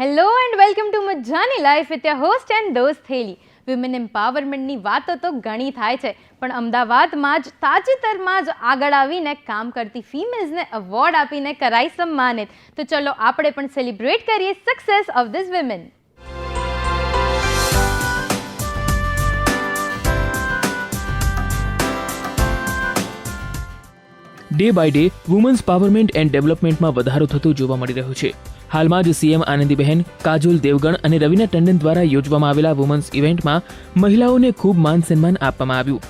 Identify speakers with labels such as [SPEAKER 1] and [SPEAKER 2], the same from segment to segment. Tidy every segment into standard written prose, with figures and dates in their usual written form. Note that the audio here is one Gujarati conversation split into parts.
[SPEAKER 1] હેલો એન્ડ વેલકમ ટુ મજાની life with your host and દોસ્ત હેલી. વિમેન એમ્પાવરમેન્ટની વાતો તો ઘણી થાય છે, પણ અમદાવાદમાં જ તાજેતરમાં જ આગળ આવીને કામ કરતી ફિમેલ્સને એવોર્ડ આપીને કરાઈ સન્માનિત. તો ચલો આપણે પણ સેલિબ્રેટ કરીએ success of this women.
[SPEAKER 2] Day by day women's empowerment and ડેવલપમેન્ટમાં વધારો થતો જોવા મળી રહ્યો છે. હાલમાં જ સીએમ આનંદીબહેન, કાજોલ દેવગણ અને રવીના ટંડન દ્વારા યોજવામાં આવેલા વુમન્સ ઇવેન્ટમાં મહિલાઓને ખૂબ માન સન્માન આપવામાં આવ્યું.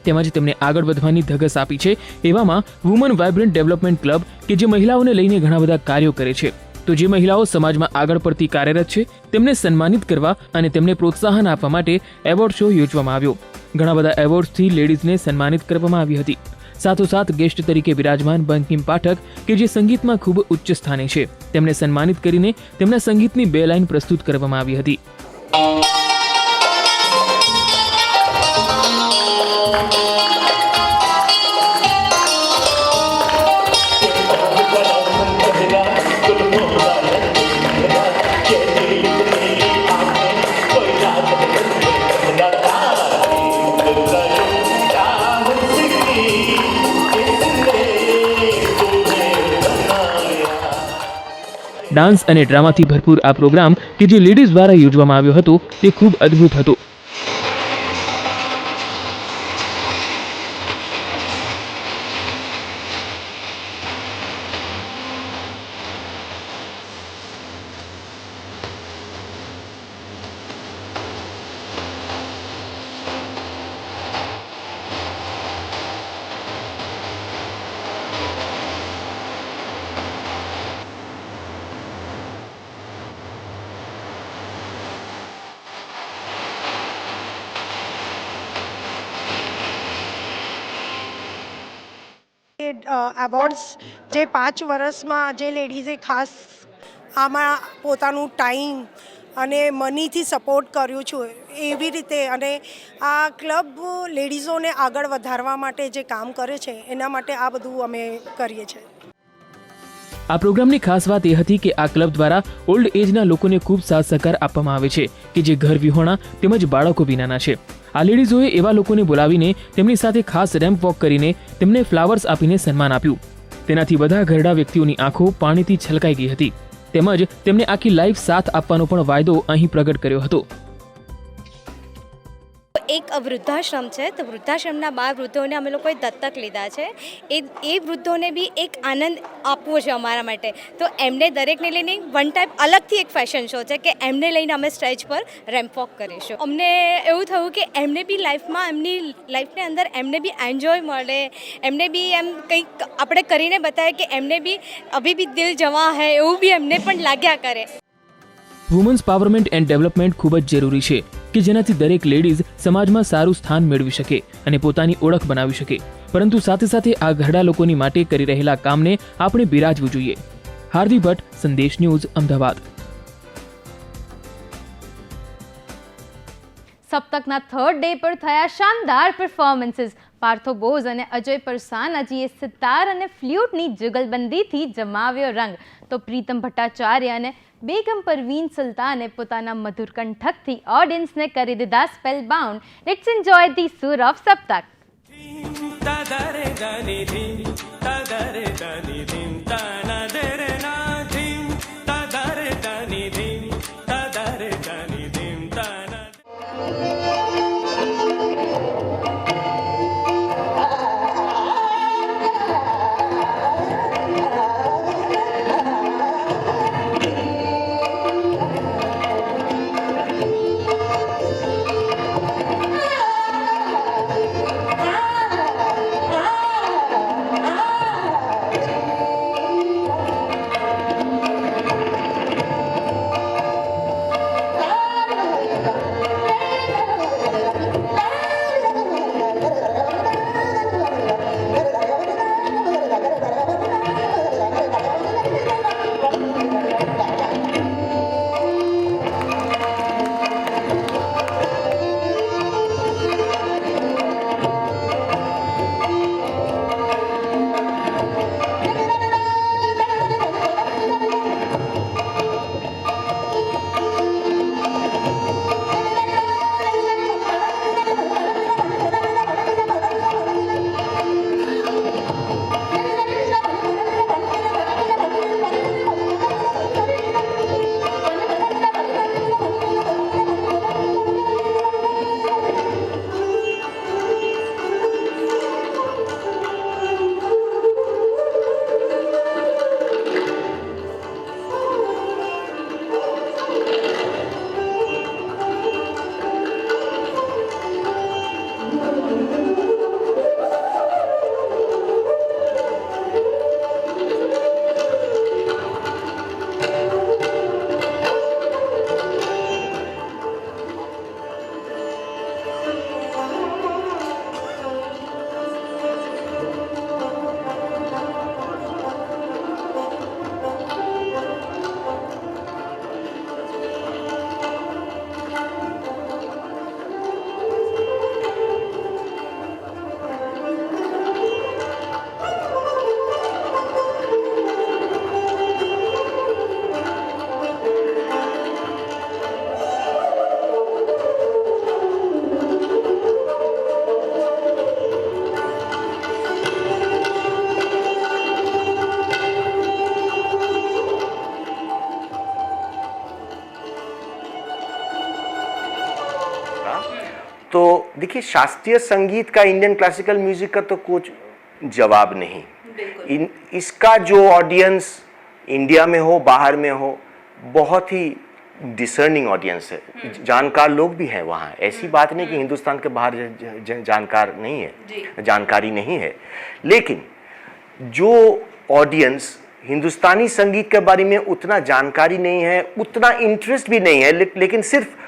[SPEAKER 2] તેમજ તેમને આગળ વધવાની ધગસ આપી છે. એવામાં વુમન વાઇબ્રન્ટ ડેવલપમેન્ટ ક્લબ કે જે મહિલાઓને લઈને ઘણા બધા કાર્યો કરે છે, તો જે મહિલાઓ સમાજમાં આગળ પડતી કાર્યરત છે તેમને સન્માનિત કરવા અને તેમને પ્રોત્સાહન આપવા માટે એવોર્ડ શો યોજવામાં આવ્યો. ઘણા બધા એવોર્ડ્સથી લેડીઝને સન્માનિત કરવામાં આવી હતી. સાથોસાથ ગેસ્ટ તરીકે બિરાજમાન બંકિમ પાઠક કે જે સંગીતમાં ખૂબ ઉચ્ચ સ્થાને છે, તેમને સન્માનિત કરીને તેમના સંગીતની 2 લાઇન પ્રસ્તુત કરવામાં આવી હતી. ડાન્સ અને ડ્રામાથી ભરપૂર આ પ્રોગ્રામ કે જે લેડીઝ દ્વારા યોજવામાં આવ્યો હતો તે ખૂબ અદ્ભુત હતો.
[SPEAKER 3] એવોર્ડ્સ જે 5 વર્ષમાં જે લેડીઝે ખાસ આમાં પોતાનું ટાઈમ અને મનીથી સપોર્ટ કર્યું છે, એવી રીતે અને આ ક્લબ લેડીઝોને આગળ વધારવા માટે જે કામ કરે છે એના માટે આ બધું અમે કરીએ છીએ.
[SPEAKER 2] આ પ્રોગ્રામની ખાસ વાત એ હતી કે આ ક્લબ દ્વારા ઓલ્ડ એજના લોકોને ખૂબ સાથ સહકાર આપવામાં આવે છે કે જે ઘર વિહોણા તેમજ બાળકો વિનાના છે. આ લેડીઝોએ એવા લોકોને બોલાવીને તેમની સાથે ખાસ રેમ્પ વોક કરીને તેમને ફ્લાવર્સ આપીને સન્માન આપ્યું. તેનાથી બધા ઘરડા વ્યક્તિઓની આંખો પાણીથી છલકાઈ ગઈ હતી. તેમજ તેમને આખી લાઈફ સાથ આપવાનો પણ વાયદો અહીં પ્રગટ કર્યો હતો.
[SPEAKER 4] એક વૃદ્ધાશ્રમ છે, તો વૃદ્ધાશ્રમના 12 વૃદ્ધોને અમે લોકોએ દત્તક લીધા છે. એ વૃદ્ધોને બી એક આનંદ આપવો છે અમારા માટે, તો એમને દરેકને લઈને વન ટાઈપ અલગથી એક ફેશન શો છે કે એમને લઈને અમે સ્ટેજ પર રેમ્પ વોક કરીશું. અમને એવું થયું કે એમને બી લાઈફમાં એમની લાઈફની અંદર એમને બી એન્જોય મળે, એમને બી એમ કંઈક આપણે કરીને બતાવીએ કે એમને બી અભી બી દિલ જવા હૈ એવું બી એમને પણ લાગ્યા કરે.
[SPEAKER 2] વુમન્સ પાવરમેન્ટ એન્ડ ડેવલપમેન્ટ ખૂબ જ જરૂરી છે કે જેનાથી દરેક લેડીઝ સમાજમાં સારું સ્થાન મેળવી શકે અને પોતાની ઓળખ બનાવી શકે, પરંતુ સાથે સાથે આ ઘરડા લોકોની માટે કરી રહેલા કામને આપણે બિરાજવું જોઈએ. હાર્દિક ભટ્ટ, સંદેશ ન્યૂઝ, અમદાવાદ.
[SPEAKER 1] સપ્તકના 3rd ડે પર થયા શાનદાર પરફોર્મન્સીસ. પાર્થો બોઝ અને અજય પરસાનાજીએ સિતાર અને ફ્લ્યુટની જુગલબંધીથી જમાવ્યો રંગ, તો પ્રીતમ ભટ્ટાચાર્ય અને બેગમ પરવીન સુલતાને પોતાના મધુર કંઠકથી ઓડિયન્સને કરી દીધા spell bound. Let's enjoy the સુર ઓફ સપ્તક.
[SPEAKER 5] तो देखिए, शास्त्रीय संगीत का इंडियन क्लासिकल म्यूजिक का तो कुछ जवाब नहीं। इसका जो ऑडियंस इंडिया में हो बाहर में हो, बहुत ही डिसर्निंग ऑडियंस है, जानकार लोग भी हैं वहाँ। ऐसी बात नहीं कि हिंदुस्तान के बाहर जानकार नहीं है, जानकारी नहीं है, लेकिन जो ऑडियंस हिंदुस्तानी संगीत के बारे में उतना जानकारी नहीं है, उतना इंटरेस्ट भी नहीं है, लेकिन सिर्फ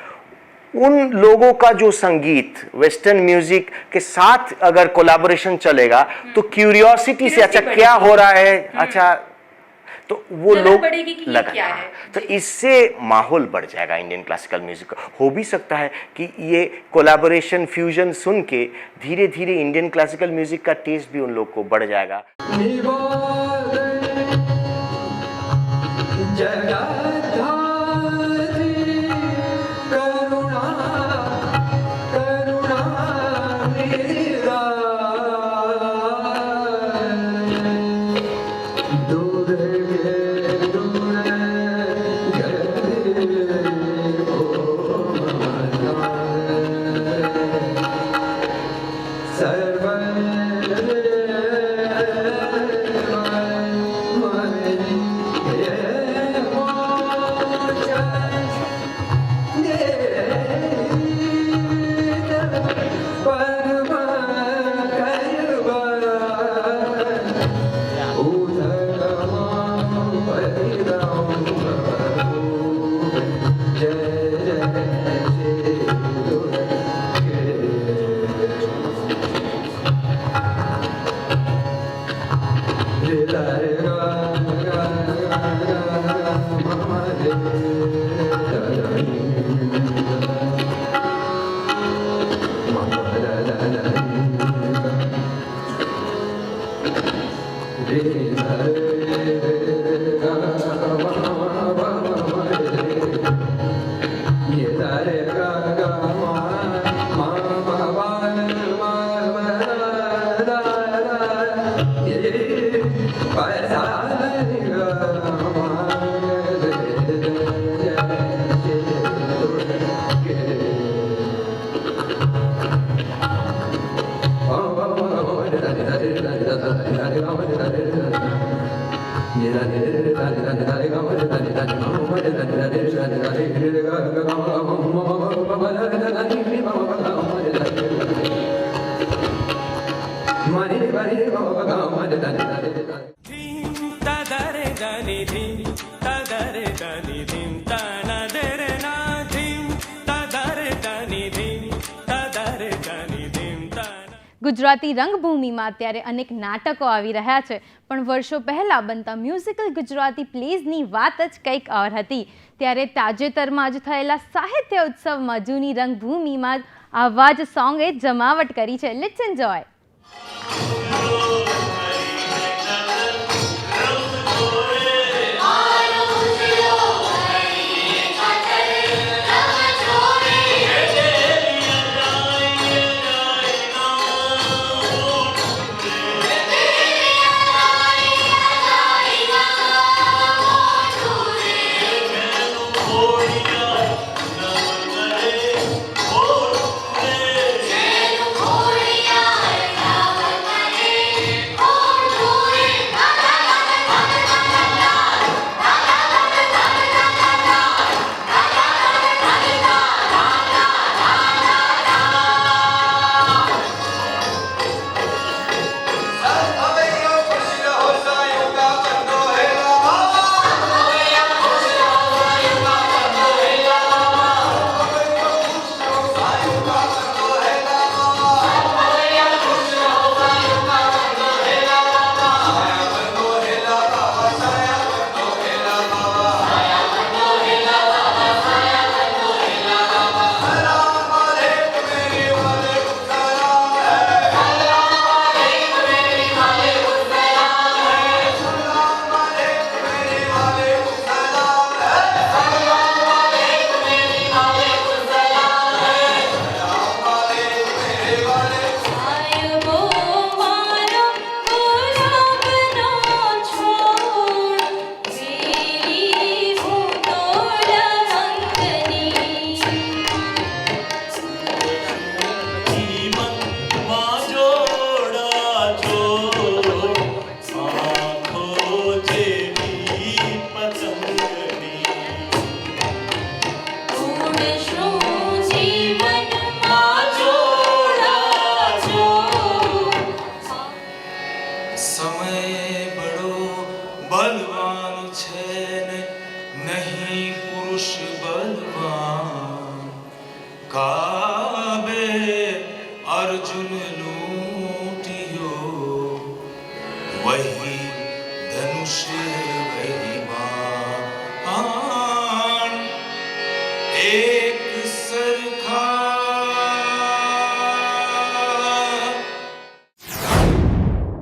[SPEAKER 5] उन लोगों का जो संगीत वेस्टर्न म्यूजिक के साथ अगर कोलैबोरेशन चलेगा तो क्यूरियोसिटी से अच्छा क्या हो रहा है, अच्छा तो वो लोग लगा, तो इससे माहौल बढ़ जाएगा इंडियन क्लासिकल म्यूजिक का। हो भी सकता है कि ये कोलैबोरेशन फ्यूजन सुन के धीरे धीरे इंडियन क्लासिकल म्यूजिक का टेस्ट भी उन लोग को बढ़ जाएगा।
[SPEAKER 1] ગુજરાતી રંગભૂમિમાં અત્યારે અનેક નાટકો આવી રહ્યા છે, પણ વર્ષો પહેલાં બનતા મ્યુઝિકલ ગુજરાતી પ્લેઝની વાત જ કંઈક ઓર હતી। ત્યારે તાજેતરમાં જ થયેલા સાહિત્ય ઉત્સવમાં જૂની રંગભૂમિમાં જ આવા જ સોંગે જમાવટ કરી છે। Let's enjoy.
[SPEAKER 6] Horia, સમય બડો બલવાન છે ને નહીં પુરુષ બલવાન. કાબે અર્જુન લૂંટિયો વહી ધનુષ